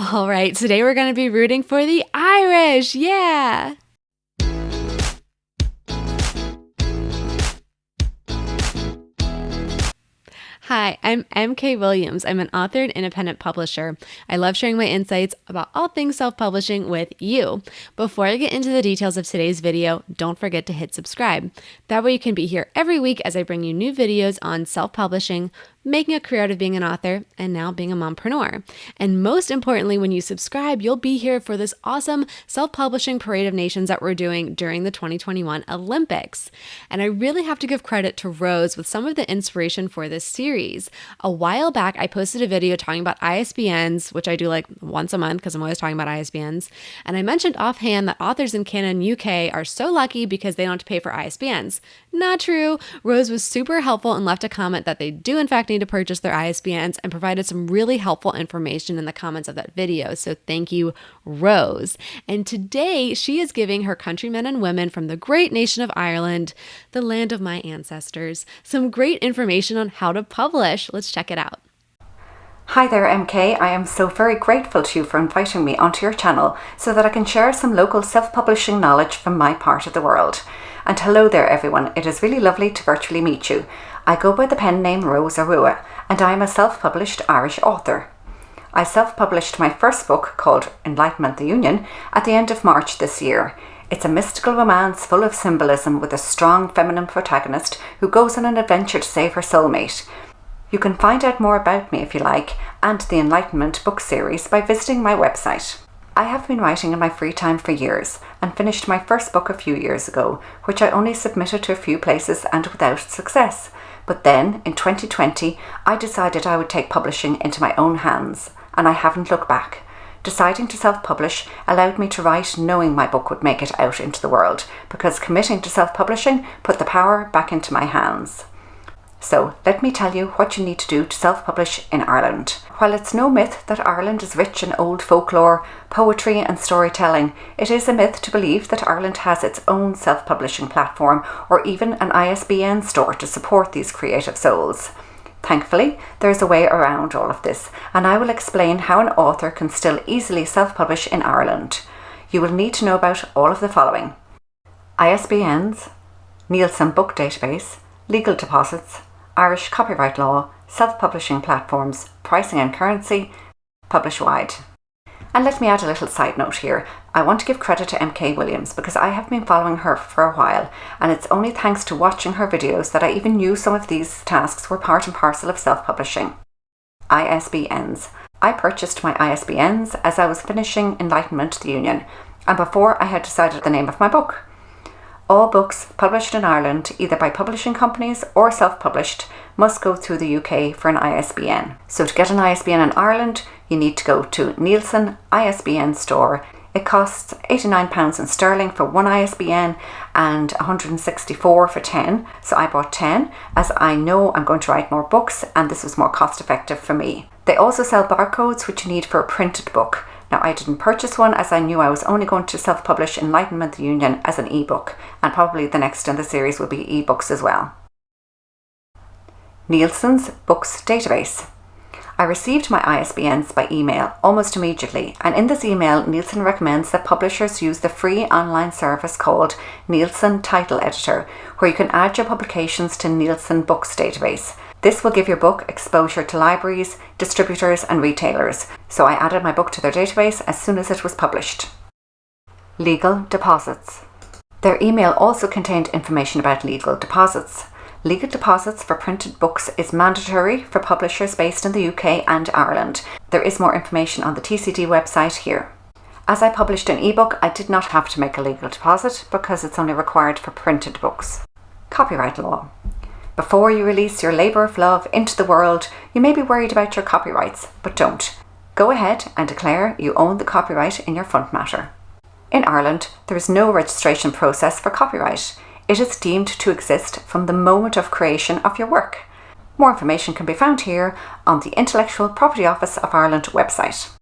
All right, today we're going to be rooting for the Irish. Yeah. Hi, I'm MK Williams. I'm an author and independent publisher. I love sharing my insights about all things self-publishing with you. Before I get into the details of today's video, don't forget to hit subscribe. That way you can be here every week as I bring you new videos on self-publishing, making a career out of being an author, and now being a mompreneur. And most importantly, when you subscribe, you'll be here for this awesome self-publishing parade of nations that we're doing during the 2021 Olympics. And I really have to give credit to Rose with some of the inspiration for this series. A while back, I posted a video talking about ISBNs, which I do like once a month because I'm always talking about ISBNs. And I mentioned offhand that authors in Canada and UK are so lucky because they don't have to pay for ISBNs. Not true. Rose was super helpful and left a comment that they do in fact need to purchase their ISBNs and provided some really helpful information in the comments of that video. So thank you, Rose. And today she is giving her countrymen and women from the great nation of Ireland, the land of my ancestors, some great information on how to publish. Let's check it out. Hi there MK, I am so very grateful to you for inviting me onto your channel so that I can share some local self-publishing knowledge from my part of the world. And hello there everyone, it is really lovely to virtually meet you. I go by the pen name Rose Arua and I am a self-published Irish author. I self-published my first book called Enlightenment the Union at the end of March this year. It's a mystical romance full of symbolism with a strong feminine protagonist who goes on an adventure to save her soulmate. You can find out more about me if you like and the Enlightenment book series by visiting my website. I have been writing in my free time for years and finished my first book a few years ago, which I only submitted to a few places and without success. But then, in 2020, I decided I would take publishing into my own hands, and I haven't looked back. Deciding to self-publish allowed me to write knowing my book would make it out into the world, because committing to self-publishing put the power back into my hands. So, let me tell you what you need to do to self-publish in Ireland. While it's no myth that Ireland is rich in old folklore, poetry and storytelling, it is a myth to believe that Ireland has its own self-publishing platform or even an ISBN store to support these creative souls. Thankfully, there is a way around all of this, and I will explain how an author can still easily self-publish in Ireland. You will need to know about all of the following: ISBNs, Nielsen book database, legal deposits, Irish copyright law, self-publishing platforms, pricing and currency, publish wide. And let me add a little side note here. I want to give credit to MK Williams because I have been following her for a while, and it's only thanks to watching her videos that I even knew some of these tasks were part and parcel of self-publishing. ISBNs. I purchased my ISBNs as I was finishing Enlightenment the Union, and before I had decided the name of my book. All books published in Ireland, either by publishing companies or self-published, must go through the UK for an ISBN. So to get an ISBN in Ireland, you need to go to Nielsen ISBN store. It costs £89 in sterling for one ISBN and £164 for 10. So I bought 10 as I know I'm going to write more books and this was more cost effective for me. They also sell barcodes which you need for a printed book. Now, I didn't purchase one as I knew I was only going to self-publish Enlightenment the Union as an ebook, and probably the next in the series will be ebooks as well. Nielsen's Books Database. I received my ISBNs by email almost immediately, and in this email, Nielsen recommends that publishers use the free online service called Nielsen Title Editor, where you can add your publications to Nielsen Books Database. This will give your book exposure to libraries, distributors and retailers, so I added my book to their database as soon as it was published. Legal deposits. Their email also contained information about legal deposits. Legal deposits for printed books is mandatory for publishers based in the UK and Ireland. There is more information on the TCD website here. As I published an ebook, I did not have to make a legal deposit because it's only required for printed books. Copyright law. Before you release your labour of love into the world, you may be worried about your copyrights, but don't. Go ahead and declare you own the copyright in your front matter. In Ireland, there is no registration process for copyright. It is deemed to exist from the moment of creation of your work. More information can be found here on the Intellectual Property Office of Ireland website.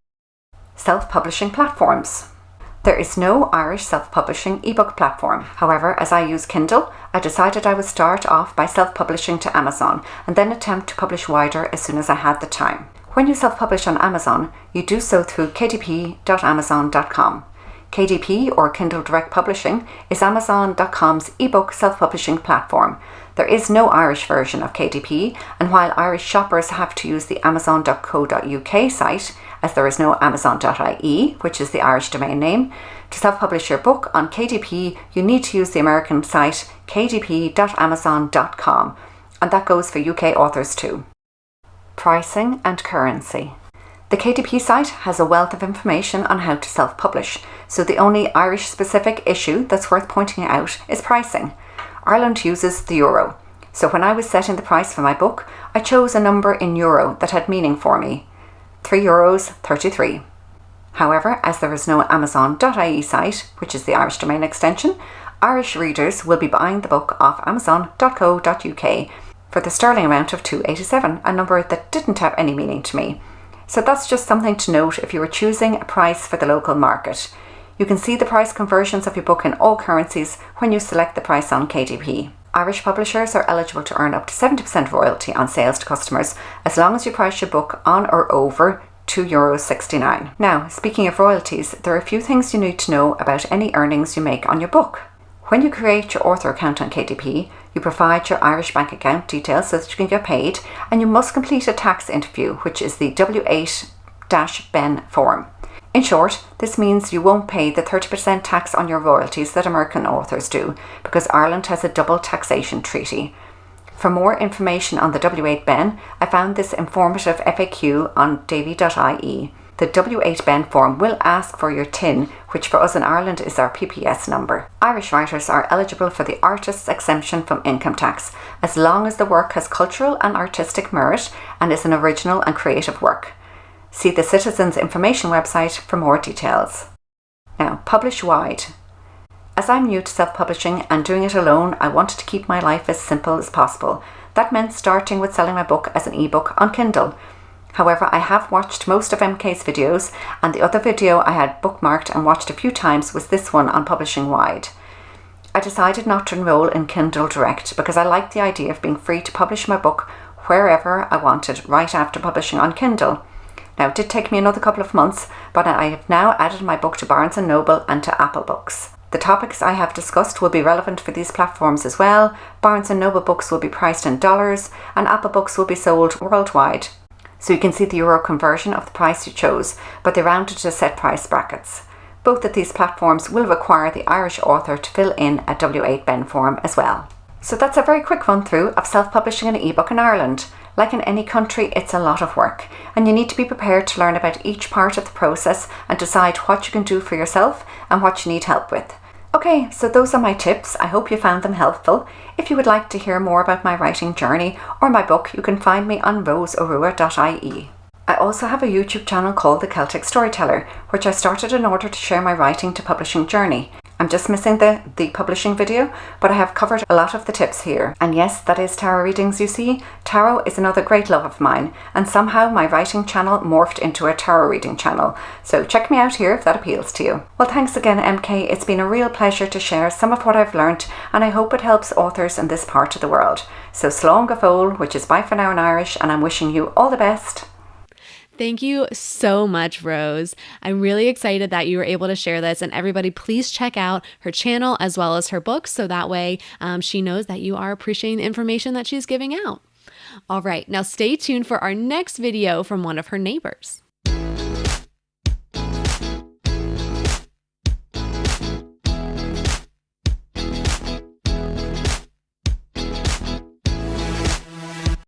Self-publishing platforms. There is no Irish self-publishing ebook platform. However, as I use Kindle, I decided I would start off by self-publishing to Amazon and then attempt to publish wider as soon as I had the time. When you self-publish on Amazon, you do so through kdp.amazon.com. KDP, or Kindle Direct Publishing, is Amazon.com's ebook self-publishing platform. There is no Irish version of KDP, and while Irish shoppers have to use the amazon.co.uk site, as there is no amazon.ie, which is the Irish domain name, to self-publish your book on KDP, you need to use the American site kdp.amazon.com, and that goes for UK authors too. Pricing and currency. The KDP site has a wealth of information on how to self-publish, so the only Irish-specific issue that's worth pointing out is pricing. Ireland uses the euro, so when I was setting the price for my book, I chose a number in euro that had meaning for me, €3.33. However, as there is no amazon.ie site, which is the Irish domain extension, Irish readers will be buying the book off amazon.co.uk for the sterling amount of €2.87, a number that didn't have any meaning to me. So that's just something to note if you were choosing a price for the local market. You can see the price conversions of your book in all currencies when you select the price on KDP. Irish publishers are eligible to earn up to 70% royalty on sales to customers as long as you price your book on or over €2.69. Now, speaking of royalties, there are a few things you need to know about any earnings you make on your book. When you create your author account on KDP, you provide your Irish bank account details so that you can get paid, and you must complete a tax interview, which is the W8-BEN form. In short, this means you won't pay the 30% tax on your royalties that American authors do, because Ireland has a double taxation treaty. For more information on the W8-BEN, I found this informative FAQ on davy.ie. The W8-BEN form will ask for your TIN, which for us in Ireland is our PPS number. Irish writers are eligible for the artist's exemption from income tax, as long as the work has cultural and artistic merit and is an original and creative work. See the Citizens Information website for more details. Now, publish wide. As I'm new to self-publishing and doing it alone, I wanted to keep my life as simple as possible. That meant starting with selling my book as an ebook on Kindle. However, I have watched most of MK's videos, and the other video I had bookmarked and watched a few times was this one on publishing wide. I decided not to enroll in Kindle Direct because I liked the idea of being free to publish my book wherever I wanted right after publishing on Kindle. Now, it did take me another couple of months, but I have now added my book to Barnes & Noble and to Apple Books. The topics I have discussed will be relevant for these platforms as well. Barnes & Noble books will be priced in dollars, and Apple Books will be sold worldwide. So you can see the euro conversion of the price you chose, but they rounded to set price brackets. Both of these platforms will require the Irish author to fill in a W8-BEN form as well. So that's a very quick run through of self-publishing an ebook in Ireland. Like in any country, it's a lot of work, and you need to be prepared to learn about each part of the process and decide what you can do for yourself and what you need help with. Okay, so those are my tips. I hope you found them helpful. If you would like to hear more about my writing journey or my book, you can find me on roseorua.ie. I also have a YouTube channel called The Celtic Storyteller, which I started in order to share my writing to publishing journey. I'm just missing the publishing video, but I have covered a lot of the tips here. And yes, that is tarot readings, you see. Tarot is another great love of mine, and somehow my writing channel morphed into a tarot reading channel. So check me out here if that appeals to you. Well, thanks again, MK. It's been a real pleasure to share some of what I've learnt, and I hope it helps authors in this part of the world. So slán go fóill, which is bye for now in Irish, and I'm wishing you all the best. Thank you so much, Rose. I'm really excited that you were able to share this, and everybody please check out her channel as well as her books so that way she knows that you are appreciating the information that she's giving out. All right, now stay tuned for our next video from one of her neighbors.